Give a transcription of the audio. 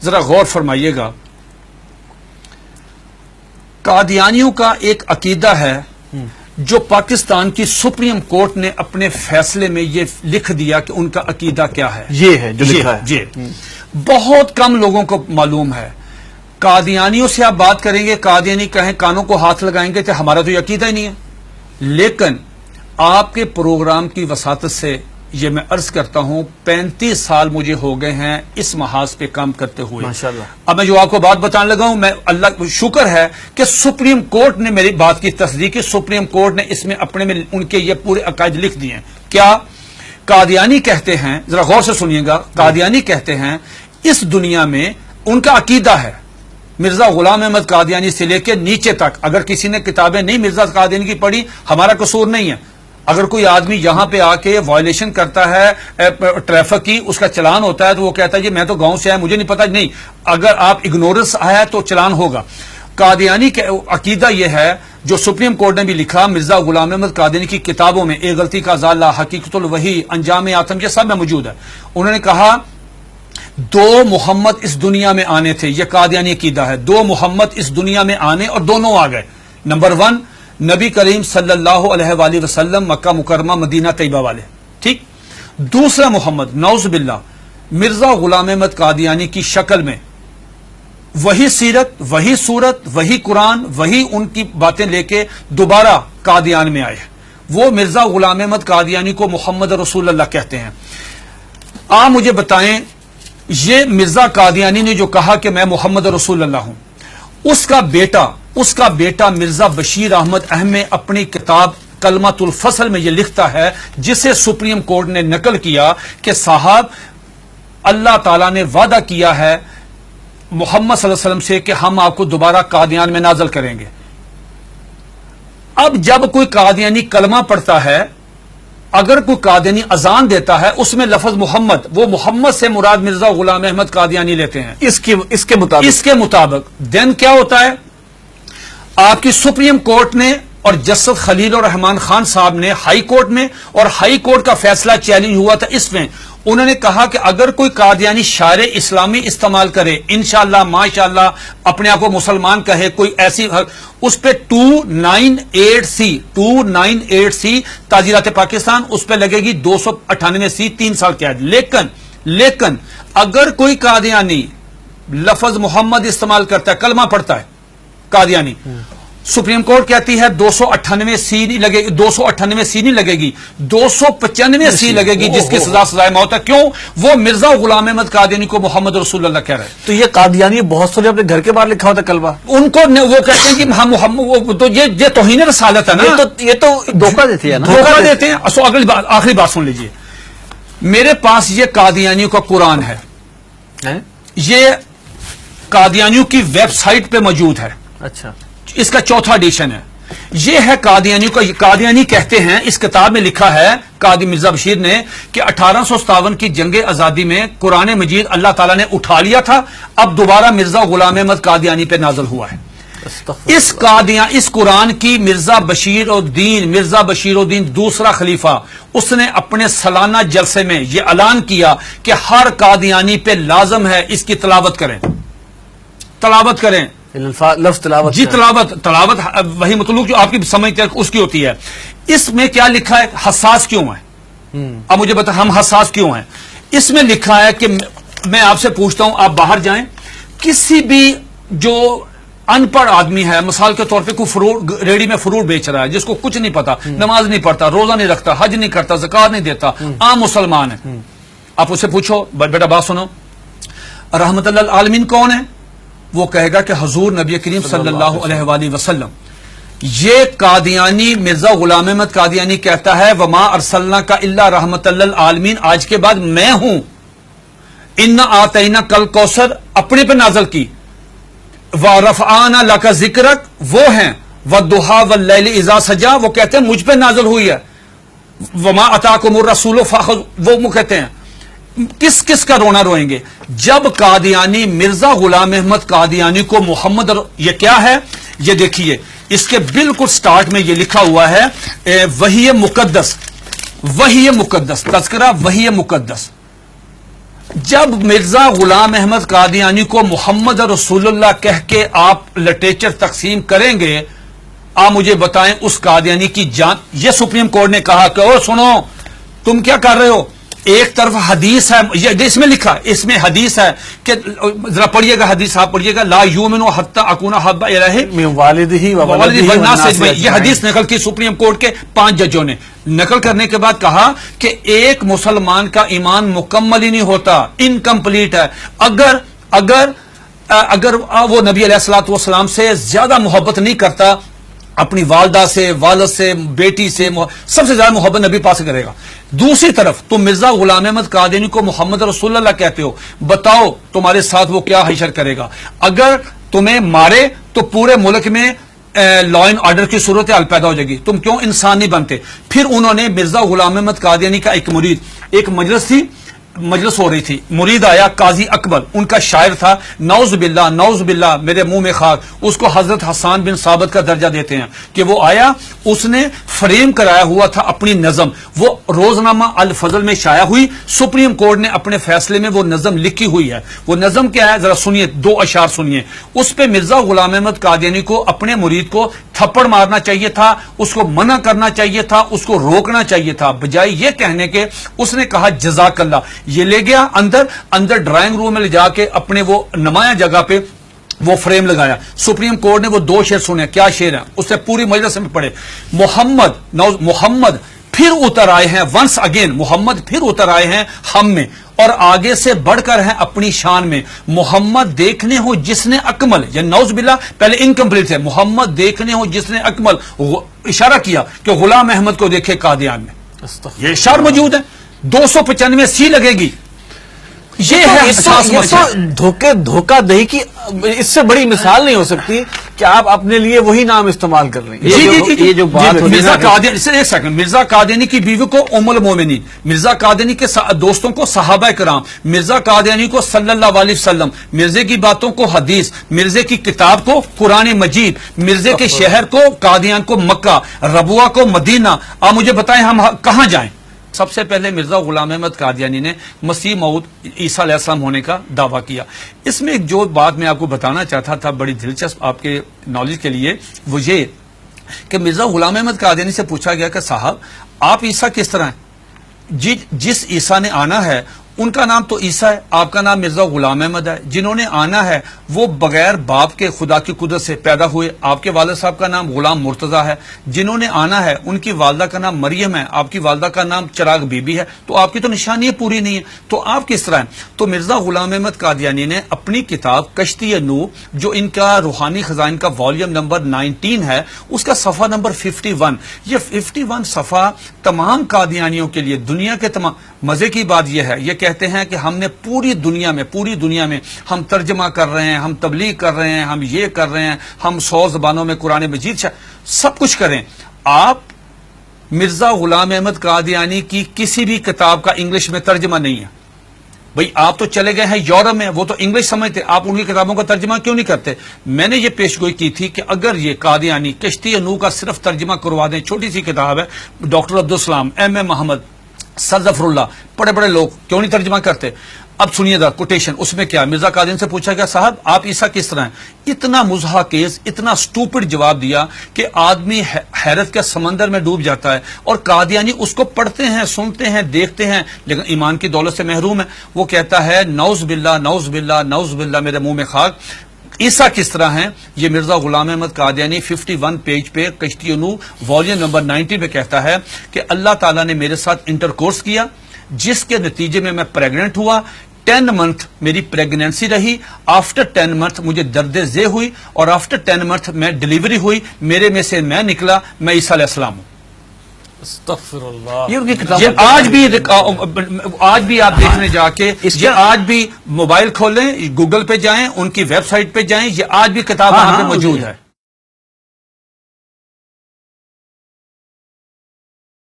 ذرا غور فرمائیے گا، قادیانیوں کا ایک عقیدہ ہے جو پاکستان کی سپریم کورٹ نے اپنے فیصلے میں یہ لکھ دیا کہ ان کا عقیدہ کیا ہے، یہ ہے جو لکھا ہے. جی بہت کم لوگوں کو معلوم ہے. قادیانیوں سے آپ بات کریں گے، قادیانی کہیں کانوں کو ہاتھ لگائیں گے کہ ہمارا تو یہ عقیدہ ہی نہیں ہے. لیکن آپ کے پروگرام کی وساطت سے یہ میں عرض کرتا ہوں 35 سال مجھے ہو گئے ہیں اس محاذ پہ کام کرتے ہوئے. ماشاءاللہ. اب میں جو آپ کو بات بتانے لگا ہوں، میں اللہ شکر ہے کہ سپریم کورٹ نے میری بات کی تصدیق کی. سپریم کورٹ نے اس میں اپنے میں ان کے یہ پورے عقائد لکھ دیے ہیں. کیا قادیانی کہتے ہیں، ذرا غور سے سنیے گا، قادیانی کہتے ہیں اس دنیا میں ان کا عقیدہ ہے مرزا غلام احمد قادیانی سے لے کے نیچے تک، اگر کسی نے کتابیں نہیں مرزا قادیانی کی پڑھی ہمارا قصور نہیں ہے. اگر کوئی آدمی یہاں پہ آ کے وائلیشن کرتا ہے ٹریفک کی، اس کا چلان ہوتا ہے تو وہ کہتا ہے جی میں تو گاؤں سے آیا مجھے نہیں پتا. نہیں، اگر آپ اگنورنس آیا تو چلان ہوگا. قادیانی کا عقیدہ یہ ہے جو سپریم کورٹ نے بھی لکھا مرزا غلام احمد قادیانی کی کتابوں میں، ایک غلطی کا ازالہ، حقیقت الوحی، انجام آتم، یہ سب میں موجود ہے. انہوں نے کہا 2 محمد اس دنیا میں آنے تھے. یہ قادیانی عقیدہ ہے، 2 محمد اس دنیا میں آنے اور دونوں آ گئے. نمبر 1 نبی کریم صلی اللہ علیہ وآلہ وسلم، مکہ مکرمہ مدینہ طیبہ والے، ٹھیک. دوسرا محمد نعوذ باللہ مرزا غلام احمد قادیانی کی شکل میں، وہی سیرت، وہی صورت، وہی قرآن، وہی ان کی باتیں لے کے دوبارہ قادیان میں آئے. وہ مرزا غلام احمد قادیانی کو محمد رسول اللہ کہتے ہیں. آپ مجھے بتائیں یہ مرزا قادیانی نے جو کہا کہ میں محمد رسول اللہ ہوں، اس کا بیٹا مرزا بشیر احمد احمد اپنی کتاب کلمۃ الفصل میں یہ لکھتا ہے، جسے سپریم کورٹ نے نقل کیا کہ صاحب اللہ تعالیٰ نے وعدہ کیا ہے محمد صلی اللہ علیہ وسلم سے کہ ہم آپ کو دوبارہ قادیان میں نازل کریں گے. اب جب کوئی قادیانی کلمہ پڑھتا ہے، اگر کوئی قادیانی اذان دیتا ہے اس میں لفظ محمد، وہ محمد سے مراد مرزا غلام احمد قادیانی لیتے ہیں اس کے مطابق دین کیا ہوتا ہے؟ آپ کی سپریم کورٹ نے اور جسٹس خلیل الرحمان خان صاحب نے ہائی کورٹ میں، اور ہائی کورٹ کا فیصلہ چیلنج ہوا تھا اس میں، انہوں نے کہا کہ اگر کوئی قادیانی شعر اسلامی استعمال کرے، انشاءاللہ ماشاءاللہ اپنے آپ کو مسلمان کہے، کوئی ایسی، اس پہ 298C تعزیرات پاکستان، اس پہ لگے گی 298C 3 سال قید. لیکن اگر کوئی قادیانی لفظ محمد استعمال کرتا ہے، کلمہ پڑھتا ہے قادیانی، سپریم کورٹ کہتی ہے 298C نہیں لگے گی، 298C نہیں لگے گی، 295C لگے گی، جس کی سزائے موت ہے. کیوں؟ وہ مرزا غلام احمد قادیانی کو محمد رسول اللہ کہہ رہے ہیں. تو یہ قادیانی بہت سارے اپنے گھر کے باہر لکھا ہوتا کلمہ، ان کو وہ کہتے ہیں کہ ہم محمد، تو یہ توہین رسالت ہے نا، یہ تو دھوکہ دیتے ہیں نا، دھوکہ دیتے ہیں. آخری بات سن لیجئے، میرے پاس یہ قادیانیوں کا قرآن ہے، یہ قادیانیوں کی ویب سائٹ پہ موجود ہے. اچھا، اس کا 4تھا ایڈیشن ہے. یہ ہے قادیانیوں کا. قادیانی کہتے ہیں، اس کتاب میں لکھا ہے قادی مرزا بشیر نے کہ 1857 کی جنگ آزادی میں قرآن مجید اللہ تعالیٰ نے اٹھا لیا تھا، اب دوبارہ مرزا غلام احمد قادیانی پہ نازل ہوا ہے. اس قرآن کی مرزا بشیر الدین دوسرا خلیفہ، اس نے اپنے سالانہ جلسے میں یہ اعلان کیا کہ ہر قادیانی پہ لازم ہے اس کی تلاوت کریں. لفظ تلاوت، جی تلاوت وہی مطلوب جو آپ کی سمجھ اس کی ہوتی ہے. اس میں کیا لکھا ہے؟ حساس کیوں ہے؟ اب مجھے بتا ہم حساس کیوں ہیں؟ اس میں لکھا ہے کہ میں آپ سے پوچھتا ہوں، آپ باہر جائیں، کسی بھی جو ان پڑھ آدمی ہے، مثال کے طور پہ کوئی ریڑی میں فروٹ بیچ رہا ہے، جس کو کچھ نہیں پتا، نماز نہیں پڑھتا، روزہ نہیں رکھتا، حج نہیں کرتا، زکات نہیں دیتا، عام مسلمان ہے، آپ اسے پوچھو بیٹا بات سنو، رحمت اللہ العالمین کون ہے؟ وہ کہے گا کہ حضور نبی کریم صلی اللہ علیہ وآلہ وسلم. یہ قادیانی مرزا غلام احمد قادیانی کہتا ہے وما ارسلناک الا رحمت للعالمین، آج کے بعد میں ہوں. انا آتینا کل کوثر اپنے پہ نازل کی، ورفعنا لک ذکرک وہ ہیں، والضحی واللیل اذا سجا وہ کہتے ہیں مجھ پہ نازل ہوئی ہے، وما اتاکم الرسول فخذوہ وہ کہتے ہیں. کس کا رونا روئیں گے جب قادیانی مرزا غلام احمد قادیانی کو محمد یہ کیا ہے؟ یہ دیکھیے اس کے بالکل سٹارٹ میں یہ لکھا ہوا ہے وحی مقدس تذکرہ وحی مقدس. جب مرزا غلام احمد قادیانی کو محمد رسول اللہ کہہ کے آپ لٹریچر تقسیم کریں گے، آپ مجھے بتائیں اس قادیانی کی جان. یہ سپریم کورٹ نے کہا کہ او سنو تم کیا کر رہے ہو، ایک طرف حدیث ہے، یہ اس میں لکھا، اس میں حدیث ہے کہ ذرا پڑھیے گا حدیث، آپ پڑھیے گا، لا یؤمن حتی اکون احب الیہ من والدہ و ولدہ والناس والناس اجمعین. یہ حدیث نقل کی سپریم کورٹ کے 5 ججوں نے. نقل کرنے کے بعد کہا کہ ایک مسلمان کا ایمان مکمل ہی نہیں ہوتا، انکمپلیٹ ہے اگر وہ نبی علیہ الصلوۃ والسلام سے زیادہ محبت نہیں کرتا، اپنی والدہ سے، والد سے، بیٹی سے، سب سے زیادہ محبت نبی پاس سے کرے گا. دوسری طرف تم مرزا غلام احمد قادیانی کو محمد رسول اللہ کہتے ہو، بتاؤ تمہارے ساتھ وہ کیا حشر کرے گا. اگر تمہیں مارے تو پورے ملک میں لا اینڈ آرڈر کی صورتحال پیدا ہو جائے گی، تم کیوں انسان نہیں بنتے. پھر انہوں نے مرزا غلام احمد قادیانی کا ایک مرید، ایک مجلس ہو رہی تھی، مرید آیا قاضی اکبر، ان کا شاعر تھا، نعوذ باللہ میرے منہ میں خاک، اس کو حضرت حسان بن ثابت کا درجہ دیتے ہیں کہ وہ آیا، اس نے فریم کرایا ہوا تھا اپنی نظم، وہ روزنامہ الفضل میں شائع ہوئی. سپریم کورٹ نے اپنے فیصلے میں وہ نظم لکھی ہوئی ہے. وہ نظم کیا ہے ذرا سنیے، 2 اشعار سنیے. اس پہ مرزا غلام احمد قادیانی کو اپنے مرید کو تھپڑ مارنا چاہیے تھا، اس کو منع کرنا چاہیے تھا، اس کو روکنا چاہیے تھا، بجائے یہ کہنے کے اس نے کہا جزاک اللہ. یہ لے گیا اندر ڈرائنگ روم میں لے جا کے اپنے وہ نمایاں جگہ پہ وہ فریم لگایا. سپریم کورٹ نے وہ 2 شعر سنے. کیا شعر ہیں اس سے پوری مجلس میں پڑھے. محمد پھر اتر آئے ہیں، ونس اگین محمد پھر اتر آئے ہیں ہم میں، اور آگے سے بڑھ کر ہیں اپنی شان میں. محمد دیکھنے ہو جس نے اکمل، یا نعوذ باللہ پہلے انکمپلیٹ تھے، محمد دیکھنے ہو جس نے اکمل، اشارہ کیا کہ غلام احمد کو دیکھے قادیان میں. یہ اشعار موجود ہے، 295 سی لگے گی. یہ ہے دھوکہ دہی کی اس سے بڑی مثال نہیں ہو سکتی کہ آپ اپنے لیے وہی نام استعمال کر رہے ہیں. یہ جو بات مرزا قادیانی، ایک سیکنڈ، مرزا قادیانی کی بیوی کو ام المومنین، مرزا قادیانی کے دوستوں کو صحابہ کرام، مرزا قادیانی کو صلی اللہ علیہ وسلم، مرزے کی باتوں کو حدیث، مرزے کی کتاب کو قرآن مجید، مرزے کے شہر کو قادیان کو مکہ، ربوہ کو مدینہ. آپ مجھے بتائیں ہم کہاں جائیں؟ سب سے پہلے مرزا غلام احمد قادیانی نے مسیح موعود عیسیٰ علیہ السلام ہونے کا دعویٰ کیا. اس میں جو بات میں آپ کو بتانا چاہتا تھا بڑی دلچسپ آپ کے نالج کے لیے، وہ یہ کہ مرزا غلام احمد قادیانی سے پوچھا گیا کہ صاحب آپ عیسیٰ کس طرح ہیں؟ جس عیسیٰ نے آنا ہے ان کا نام تو عیسیٰ ہے، آپ کا نام مرزا غلام احمد ہے. جنہوں نے آنا ہے وہ بغیر باپ کے خدا کی قدرت سے پیدا ہوئے، آپ کے والد صاحب کا نام غلام مرتضیٰ ہے. جنہوں نے آنا ہے ان کی والدہ کا نام مریم ہے، آپ کی والدہ کا نام چراغ بی بی ہے. تو آپ کی تو نشانی پوری نہیں ہے، تو آپ کس طرح ہیں؟ تو مرزا غلام احمد قادیانی نے اپنی کتاب کشتی نوح، جو ان کا روحانی خزائن کا والیوم نمبر 19 ہے، اس کا صفحہ نمبر 51، یہ 51 صفحہ تمام قادیانیوں کے لیے، دنیا کے تمام. مزے کی بات یہ ہے، یہ کہتے ہیں کہ ہم نے پوری دنیا میں ہم ترجمہ کر رہے ہیں، ہم تبلیغ کر رہے ہیں، ہم یہ کر رہے ہیں، ہم 100 زبانوں میں قرآن مجید سب کچھ کریں. آپ مرزا غلام احمد قادیانی کی کسی بھی کتاب کا انگلش میں ترجمہ نہیں ہے. بھئی آپ تو چلے گئے ہیں یورپ میں، وہ تو انگلش سمجھتے، آپ ان کی کتابوں کا ترجمہ کیوں نہیں کرتے؟ میں نے یہ پیشگوئی کی تھی کہ اگر یہ قادیانی کشتی نوح کا صرف ترجمہ کروا دیں، چھوٹی سی کتاب ہے، ڈاکٹر عبدالسلام، ایم محمد، سر ظفر اللہ، بڑے لوگ کیوں نہیں ترجمہ کرتے؟ اب سنیے دا کوٹیشن، اس میں کیا مرزا قادیانی سے پوچھا گیا صاحب آپ عیسیٰ کس طرح ہیں؟ اتنا مضحکیز، اتنا سٹوپڈ جواب دیا کہ آدمی حیرت کے سمندر میں ڈوب جاتا ہے. اور قادیانی اس کو پڑھتے ہیں، سنتے ہیں، دیکھتے ہیں، لیکن ایمان کی دولت سے محروم ہے. وہ کہتا ہے نعوذ باللہ میرے منہ میں خاک، عیسیٰ کس طرح ہیں؟ یہ مرزا غلام احمد قادیانی 51 پیج پہ کشتی نوح والیوم نمبر 19 پہ کہتا ہے کہ اللہ تعالیٰ نے میرے ساتھ انٹرکورس کیا، جس کے نتیجے میں پریگننٹ ہوا. 10 منتھ میری پریگنینسی رہی، آفٹر 10 منتھ مجھے درد ذیل ہوئی، اور آفٹر 10 منتھ میں ڈیلیوری ہوئی، میرے میں سے میں نکلا، میں عیسیٰ علیہ السلام ہوں. استغفر اللہ. یہ آج بھی آپ دیکھنے جا کے، یہ آج بھی موبائل کھولیں، گوگل پہ جائیں، ان کی ویب سائٹ پہ جائیں، یہ آج بھی کتاب وہاں پہ موجود ہے.